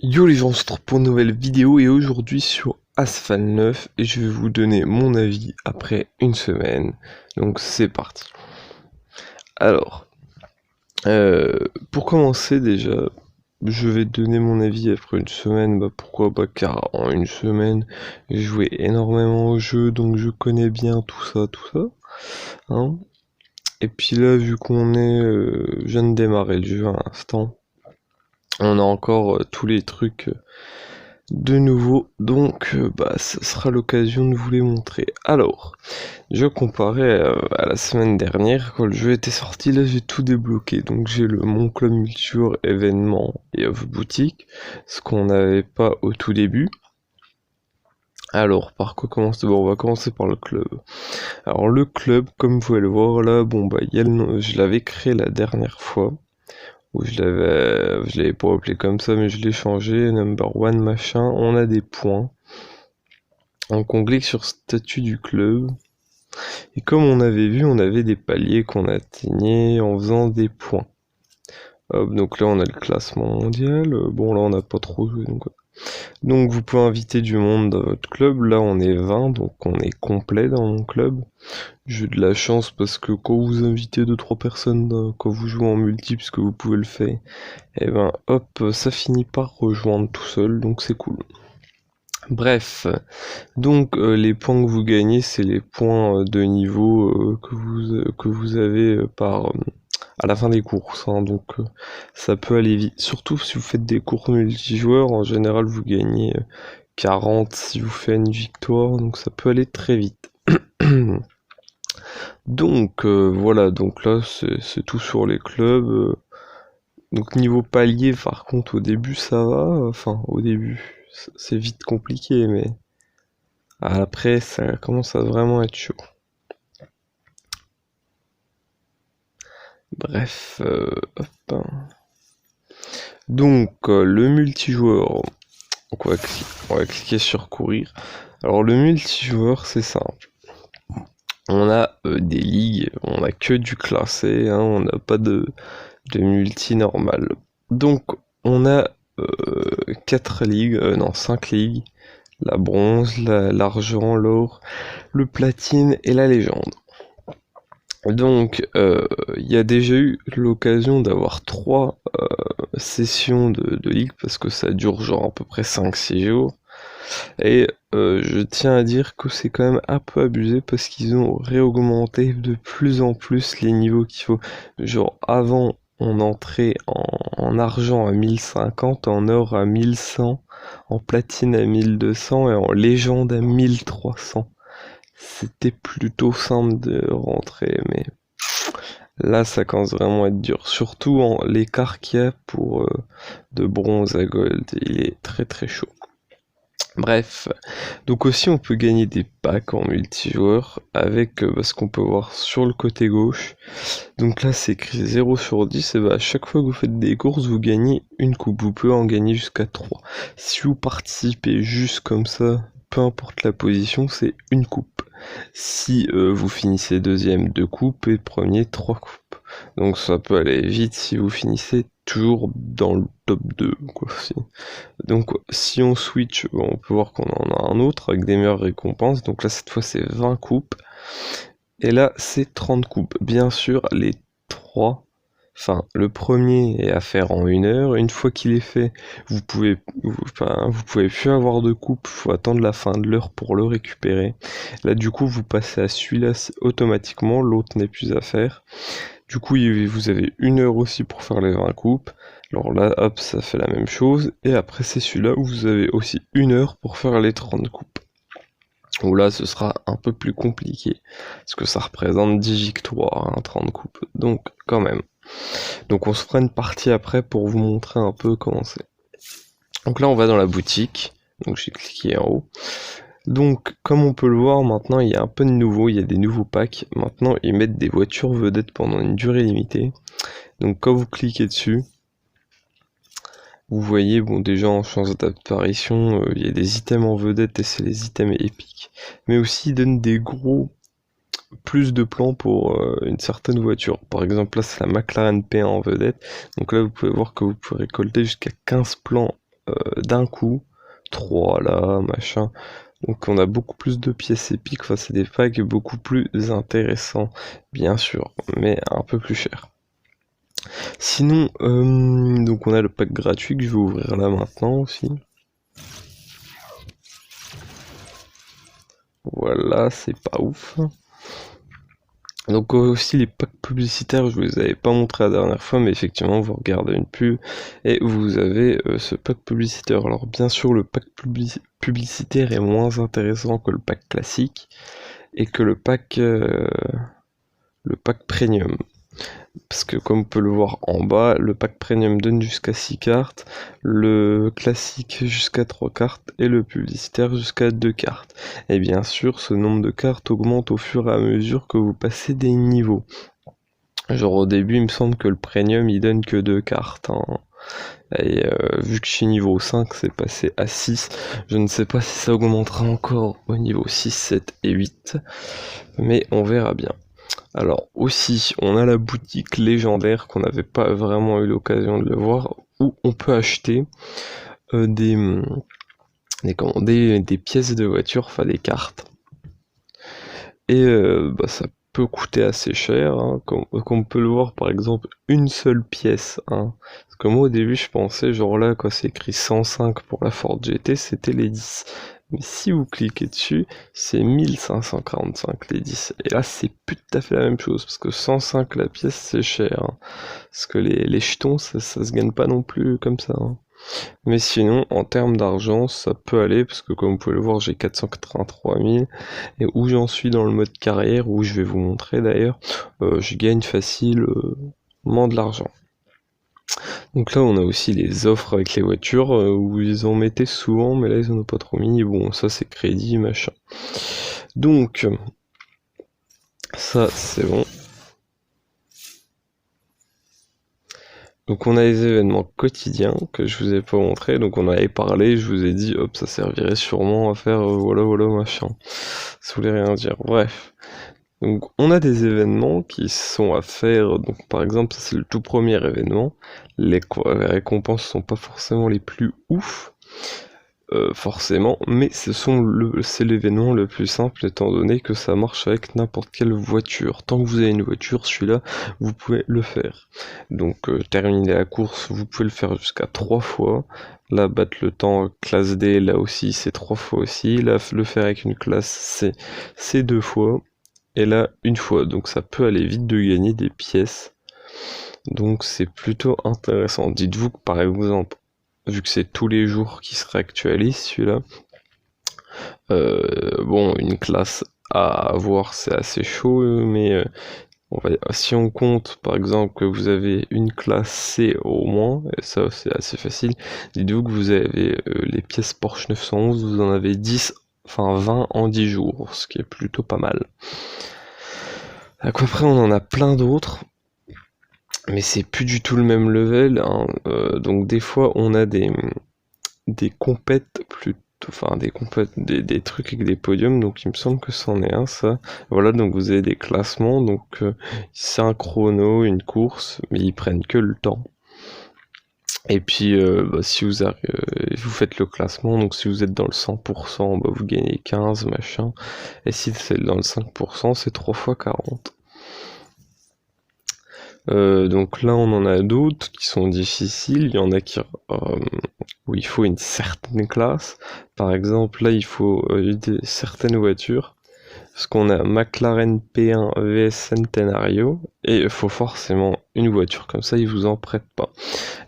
Yo les gens, on se retrouve pour une nouvelle vidéo et aujourd'hui sur Asphalt 9 et je vais vous donner mon avis après une semaine. Donc c'est parti. Alors, pour commencer déjà, je vais donner mon avis après une semaine. Pourquoi? Car en une semaine, j'ai joué énormément au jeu, donc je connais bien tout ça. Hein. Et puis là, vu qu'on est, je viens de démarrer le jeu à l'instant, on a encore tous les trucs de nouveau, donc ça sera l'occasion de vous les montrer. Alors, je comparais à la semaine dernière, quand le jeu était sorti, là j'ai tout débloqué, donc j'ai mon club multijoueur, événement et off boutique, ce qu'on n'avait pas au tout début. Alors, par quoi commencer? Bon, on va commencer par le club. Alors le club, comme vous pouvez le voir là, il y a je l'avais créé la dernière fois, où je l'avais pas appelé comme ça, mais je l'ai changé, number one machin, on a des points. Donc on clique sur statut du club, et comme on avait vu, on avait des paliers qu'on atteignait en faisant des points. Hop, donc là on a le classement mondial, bon là on n'a pas trop joué, donc vous pouvez inviter du monde dans votre club, là on est 20, donc on est complet dans mon club. J'ai eu de la chance parce que quand vous invitez 2-3 personnes, quand vous jouez en multi, puisque vous pouvez le faire, et ben hop, ça finit par rejoindre tout seul, donc c'est cool. Bref, donc les points que vous gagnez, c'est les points de niveau que vous avez à la fin des courses, hein, donc ça peut aller vite. Surtout si vous faites des courses multijoueurs, en général vous gagnez 40 si vous faites une victoire, donc ça peut aller très vite. Donc voilà, donc là c'est tout sur les clubs. Donc niveau palier, par contre au début ça va, enfin au début c'est vite compliqué, mais après ça commence à vraiment être chaud. Bref, hop, hein. Donc le multijoueur, donc on va cliquer sur courir. Alors le multijoueur c'est simple. On a des ligues, on a que du classé, hein, on n'a pas de multi normal. Donc on a 4 ligues, non 5 ligues, la bronze, l'argent, l'or, le platine et la légende. Donc il y a déjà eu l'occasion d'avoir 3 sessions de ligue parce que ça dure genre à peu près 5-6 jours. Et je tiens à dire que c'est quand même un peu abusé parce qu'ils ont réaugmenté de plus en plus les niveaux qu'il faut. Genre avant on entrait en argent à 1050, en or à 1100, en platine à 1200 et en légende à 1300. C'était plutôt simple de rentrer, mais là ça commence vraiment à être dur. Surtout l'écart qu'il y a pour de bronze à gold, il est très très chaud. Bref, donc aussi on peut gagner des packs en multijoueur avec ce qu'on peut voir sur le côté gauche. Donc là c'est écrit 0 sur 10, et à chaque fois que vous faites des courses vous gagnez une coupe, vous pouvez en gagner jusqu'à 3. Si vous participez juste comme ça, peu importe la position, c'est une coupe. Si vous finissez deuxième, 2 coupes, et premier, 3 coupes. Donc ça peut aller vite si vous finissez toujours dans le top 2, quoi. Donc si on switch, on peut voir qu'on en a un autre avec des meilleures récompenses. Donc là cette fois c'est 20 coupes. Et là c'est 30 coupes. Bien sûr les 3, enfin le premier est à faire en 1 heure. Une fois qu'il est fait, vous pouvez plus avoir de coupe, il faut attendre la fin de l'heure pour le récupérer. Là du coup vous passez à celui-là automatiquement, l'autre n'est plus à faire. Du coup, vous avez 1 heure aussi pour faire les 20 coupes. Alors là, hop, ça fait la même chose. Et après, c'est celui-là où vous avez aussi 1 heure pour faire les 30 coupes. Où là, ce sera un peu plus compliqué. Parce que ça représente 10 victoires, hein, 30 coupes. Donc, quand même. Donc, on se fera une partie après pour vous montrer un peu comment c'est. Donc là, on va dans la boutique. Donc, j'ai cliqué en haut. Donc, comme on peut le voir, maintenant, il y a un peu de nouveau, il y a des nouveaux packs. Maintenant, ils mettent des voitures vedettes pendant une durée limitée. Donc, quand vous cliquez dessus, vous voyez, bon, déjà en chance d'apparition, il y a des items en vedette et c'est les items épiques. Mais aussi, ils donnent des plus de plans pour une certaine voiture. Par exemple, là, c'est la McLaren P1 en vedette. Donc là, vous pouvez voir que vous pouvez récolter jusqu'à 15 plans d'un coup. 3 là, machin. Donc on a beaucoup plus de pièces épiques, enfin c'est des packs beaucoup plus intéressants, bien sûr, mais un peu plus cher. Sinon, donc on a le pack gratuit que je vais ouvrir là maintenant aussi. Voilà, c'est pas ouf. Donc aussi les packs publicitaires, je vous les avais pas montré la dernière fois, mais effectivement vous regardez une pub et vous avez ce pack publicitaire. Alors bien sûr le pack publicitaire est moins intéressant que le pack classique et que le pack premium. Parce que comme on peut le voir en bas, le pack premium donne jusqu'à 6 cartes, le classique jusqu'à 3 cartes et le publicitaire jusqu'à 2 cartes. Et bien sûr, ce nombre de cartes augmente au fur et à mesure que vous passez des niveaux. Genre au début, il me semble que le premium il donne que 2 cartes. Hein. Et vu que je suis niveau 5, c'est passé à 6. Je ne sais pas si ça augmentera encore au niveau 6, 7 et 8. Mais on verra bien. Alors aussi, on a la boutique légendaire qu'on n'avait pas vraiment eu l'occasion de le voir, où on peut acheter des pièces de voiture, enfin des cartes. Et ça peut coûter assez cher, hein, comme on peut le voir par exemple une seule pièce. Hein. Parce que moi au début je pensais genre là quand c'est écrit 105 pour la Ford GT c'était les 10. Mais si vous cliquez dessus, c'est 1545 les 10. Et là, c'est plus tout à fait la même chose, parce que 105 la pièce, c'est cher. Hein. Parce que les jetons, ça se gagne pas non plus comme ça. Hein. Mais sinon, en termes d'argent, ça peut aller, parce que comme vous pouvez le voir, j'ai 483 000. Et où j'en suis dans le mode carrière, où je vais vous montrer d'ailleurs, je gagne facilement de l'argent. Donc là, on a aussi les offres avec les voitures, où ils en mettaient souvent, mais là, ils en ont pas trop mis. Bon, ça, c'est crédit, machin. Donc, ça, c'est bon. Donc on a les événements quotidiens que je vous ai pas montré, donc on avait parlé, je vous ai dit hop ça servirait sûrement à faire voilà machin. Ça voulait rien dire. Bref. Donc on a des événements qui sont à faire, donc par exemple ça c'est le tout premier événement, les récompenses sont pas forcément les plus ouf, forcément, mais c'est l'événement le plus simple étant donné que ça marche avec n'importe quelle voiture. Tant que vous avez une voiture, celui-là, vous pouvez le faire. Donc terminer la course, vous pouvez le faire jusqu'à 3 fois. Là, battre le temps classe D, là aussi, c'est 3 fois aussi. Là, le faire avec une classe, c'est 2 fois. Et là, une fois. Donc ça peut aller vite de gagner des pièces. Donc c'est plutôt intéressant. Dites-vous que par exemple, vu que c'est tous les jours qui se réactualise celui-là, bon, une classe à avoir c'est assez chaud, mais si on compte par exemple que vous avez une classe C au moins, et ça c'est assez facile, dites-vous que vous avez les pièces Porsche 911, vous en avez 10, enfin 20 en 10 jours, ce qui est plutôt pas mal. Après on en a plein d'autres, mais c'est plus du tout le même level, hein. Donc des fois on a des compètes plutôt, enfin des trucs avec des podiums, donc il me semble que c'en est un ça. Voilà, donc vous avez des classements, donc c'est un chrono, une course, mais ils prennent que le temps. Et puis si vous faites le classement, donc si vous êtes dans le 100%, vous gagnez 15 machin, et si c'est dans le 5%, c'est 3 fois 40. Donc là on en a d'autres qui sont difficiles, il y en a où il faut une certaine classe, par exemple là il faut certaines voitures, parce qu'on a McLaren P1 VS Centenario, et il faut forcément une voiture comme ça, ils vous en prêtent pas.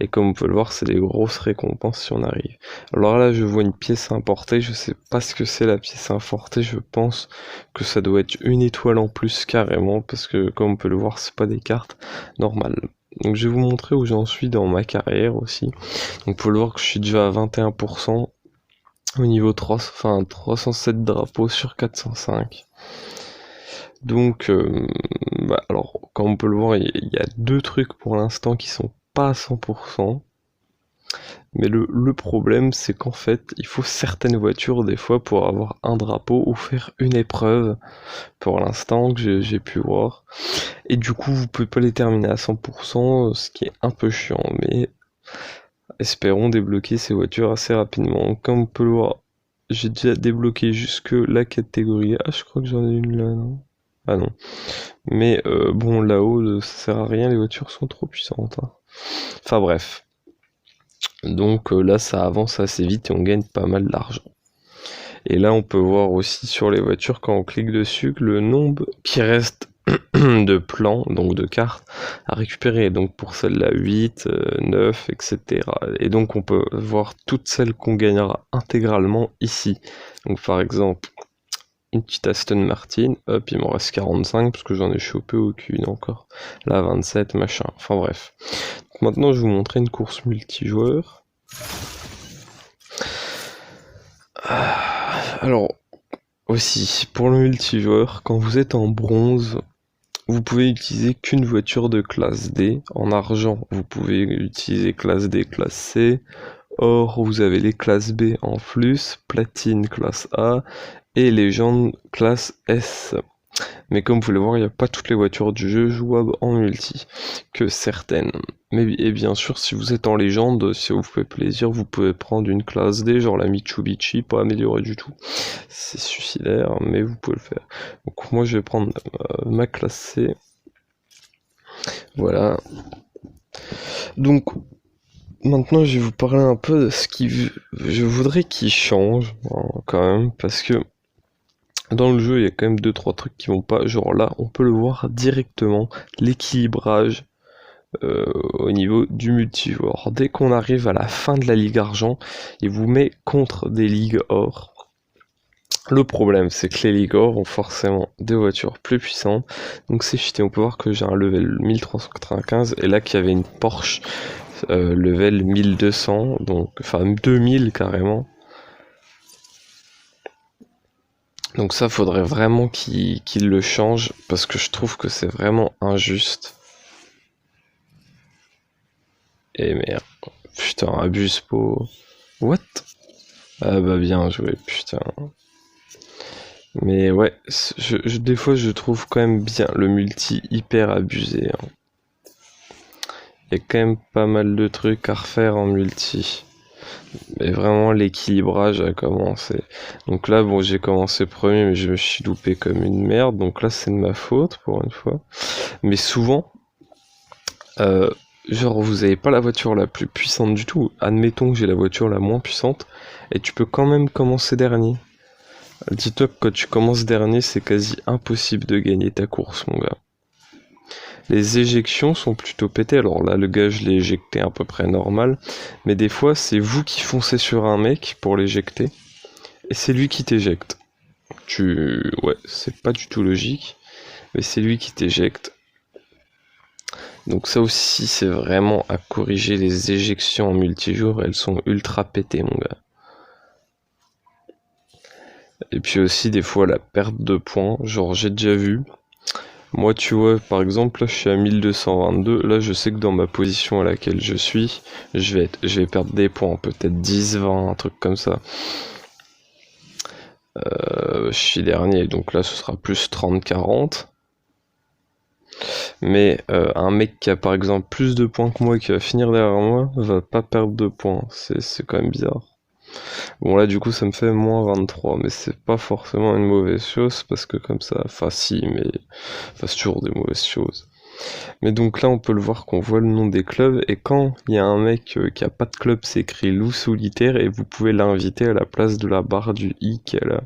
Et comme on peut le voir, c'est des grosses récompenses si on arrive. Alors là, je vois une pièce importée, je sais pas ce que c'est la pièce importée, je pense que ça doit être une étoile en plus carrément, parce que comme on peut le voir, c'est pas des cartes normales. Donc je vais vous montrer où j'en suis dans ma carrière aussi. Donc pour le voir que je suis déjà à 21% au niveau 3, enfin 307 drapeaux sur 405. Donc alors comme on peut le voir, il y a deux trucs pour l'instant qui sont pas à 100%. Mais le problème, c'est qu'en fait, il faut certaines voitures des fois pour avoir un drapeau ou faire une épreuve, pour l'instant, que j'ai pu voir. Et du coup, vous pouvez pas les terminer à 100%, ce qui est un peu chiant, mais Espérons débloquer ces voitures assez rapidement. Donc, comme on peut le voir, j'ai déjà débloqué jusque la catégorie A. Je crois que j'en ai une là, non? Ah non. Mais bon, là-haut, ça sert à rien, les voitures sont trop puissantes, hein. Enfin bref. Donc là, ça avance assez vite et on gagne pas mal d'argent. Et là, on peut voir aussi sur les voitures, quand on clique dessus, que le nombre qui reste de plans, donc de cartes, à récupérer. Donc pour celle-là, 8, 9, etc. Et donc on peut voir toutes celles qu'on gagnera intégralement ici. Donc par exemple, une petite Aston Martin, hop, il m'en reste 45, parce que j'en ai chopé aucune encore. Là, 27, machin, enfin bref. Donc maintenant, je vais vous montrer une course multijoueur. Alors, aussi, pour le multijoueur, quand vous êtes en bronze, vous pouvez utiliser qu'une voiture de classe D. En argent, vous pouvez utiliser classe D, classe C. Or, vous avez les classes B en plus, platine classe A et légende classe S. Mais comme vous pouvez le voir, il n'y a pas toutes les voitures du jeu jouables en multi, que certaines. Et bien sûr, si vous êtes en légende, si vous fait plaisir, vous pouvez prendre une classe D, genre la Mitsubishi, pas améliorée du tout. C'est suicidaire, mais vous pouvez le faire. Donc moi, je vais prendre ma classe C. Voilà. Donc, maintenant, je vais vous parler un peu de ce qui je voudrais qu'il change, hein, quand même, parce que dans le jeu, il y a quand même 2-3 trucs qui vont pas. Genre là, on peut le voir directement, l'équilibrage au niveau du multijoueur. Dès qu'on arrive à la fin de la ligue argent, il vous met contre des ligues or. Le problème, c'est que les ligues or ont forcément des voitures plus puissantes. Donc c'est cheaté. On peut voir que j'ai un level 1395 et là qu'il y avait une Porsche level 1200, donc enfin 2000 carrément. Donc ça, faudrait vraiment qu'il le change, parce que je trouve que c'est vraiment injuste. Et merde. Putain, abuse pas. What? Ah bah bien joué, putain. Mais ouais, des fois je trouve quand même bien le multi hyper abusé, hein. Il y a quand même pas mal de trucs à refaire en multi. Mais vraiment l'équilibrage a commencé. Donc là, bon, j'ai commencé premier, mais je me suis loupé comme une merde. Donc là, c'est de ma faute pour une fois. Mais souvent, genre, vous avez pas la voiture la plus puissante du tout. Admettons que j'ai la voiture la moins puissante, et tu peux quand même commencer dernier. Dis-toi que quand tu commences dernier, c'est quasi impossible de gagner ta course, mon gars. Les éjections sont plutôt pétées. Alors là, le gars, je l'ai éjecté à peu près normal. Mais des fois, c'est vous qui foncez sur un mec pour l'éjecter. Et c'est lui qui t'éjecte. Ouais, c'est pas du tout logique. Mais c'est lui qui t'éjecte. Donc ça aussi, c'est vraiment à corriger. Les éjections en multijoueur, elles sont ultra pétées, mon gars. Et puis aussi, des fois, la perte de points. Genre, j'ai déjà vu. Moi, tu vois, par exemple, là, je suis à 1222. Là, je sais que dans ma position à laquelle je suis, je vais perdre des points. Peut-être 10, 20, un truc comme ça. Je suis dernier, donc là, ce sera plus 30, 40. Mais un mec qui a par exemple plus de points que moi, qui va finir derrière moi, va pas perdre de points. C'est quand même bizarre. Bon là du coup ça me fait moins 23, mais c'est pas forcément une mauvaise chose, parce que comme ça, enfin si, mais enfin, c'est toujours des mauvaises choses. Mais donc là on peut le voir qu'on voit le nom des clubs, et quand il y a un mec qui a pas de club, c'est écrit loup solitaire, et vous pouvez l'inviter à la place de la barre du i qu'elle a.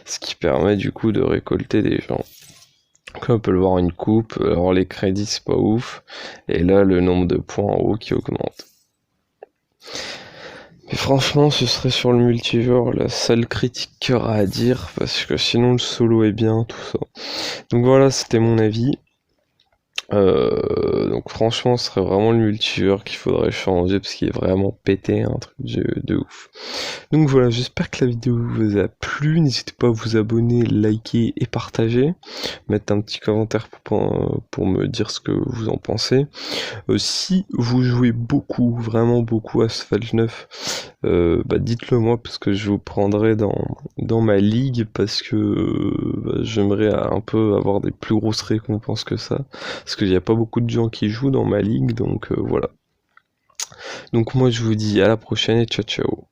Ce qui permet du coup de récolter des gens. Donc là, on peut le voir une coupe, alors les crédits c'est pas ouf, et là le nombre de points en haut qui augmente. Mais franchement, ce serait sur le multijoueur la seule critique qu'il y aura à dire, parce que sinon le solo est bien, tout ça. Donc voilà, c'était mon avis. Donc franchement, ce serait vraiment le multijoueur qu'il faudrait changer, parce qu'il est vraiment pété, un truc de ouf. Donc voilà, j'espère que la vidéo vous a plu. N'hésitez pas à vous abonner, liker et partager. Mettre un petit commentaire pour me dire ce que vous en pensez. Si vous jouez beaucoup, vraiment beaucoup à Asphalt 9, dites-le moi, parce que je vous prendrai dans ma ligue, parce que j'aimerais un peu avoir des plus grosses récompenses que ça, parce qu'il n'y a pas beaucoup de gens qui jouent dans ma ligue, donc voilà. Donc moi je vous dis à la prochaine et ciao ciao.